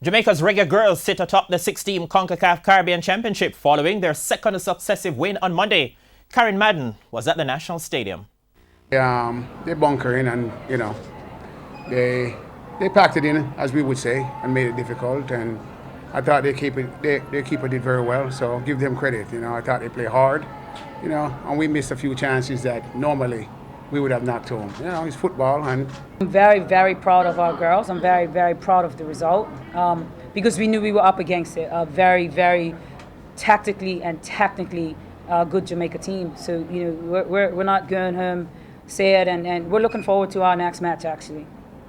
Jamaica's Reggae Girls sit atop the six-team CONCACAF Caribbean Championship following their second successive win on Monday. Karen Madden was at the National Stadium. They bunker in and, they packed it in, as we would say, and made it difficult. And I thought their keeper did very well, so give them credit. I thought they played hard, and we missed a few chances that normally we would have knocked home. It's football. And I'm very, very proud of our girls. I'm very, very proud of the result because we knew we were up against it. A very, very tactically and technically good Jamaica team. So, we're not going home sad, and we're looking forward to our next match, actually.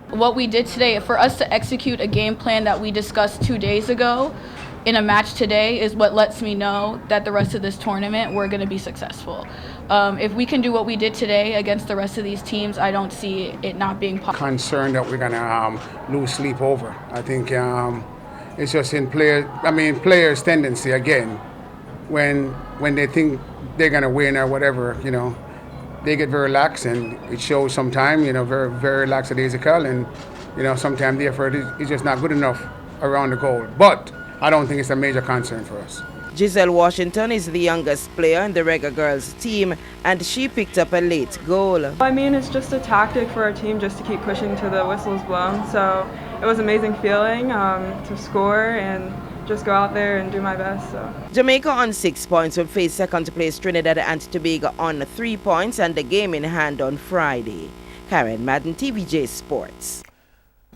What we did today, for us to execute a game plan that we discussed 2 days ago in a match today is what lets me know that the rest of this tournament we're going to be successful. If we can do what we did today against the rest of these teams, I don't see it not being possible. Concerned that we're going to lose sleep over. I think it's just in players' tendency again when they think they're going to win or whatever, they get very lax, and it shows sometimes, very, very lackadaisical, and, sometimes the effort is just not good enough around the goal. But I don't think it's a major concern for us. Giselle Washington is the youngest player in the Reggae Girls team, and she picked up a late goal. It's just a tactic for our team just to keep pushing till the whistle's blown. So it was an amazing feeling to score and just go out there and do my best. So Jamaica on 6 points will face second place Trinidad and Tobago on 3 points, and the game in hand on Friday. Karen Madden, TVJ Sports.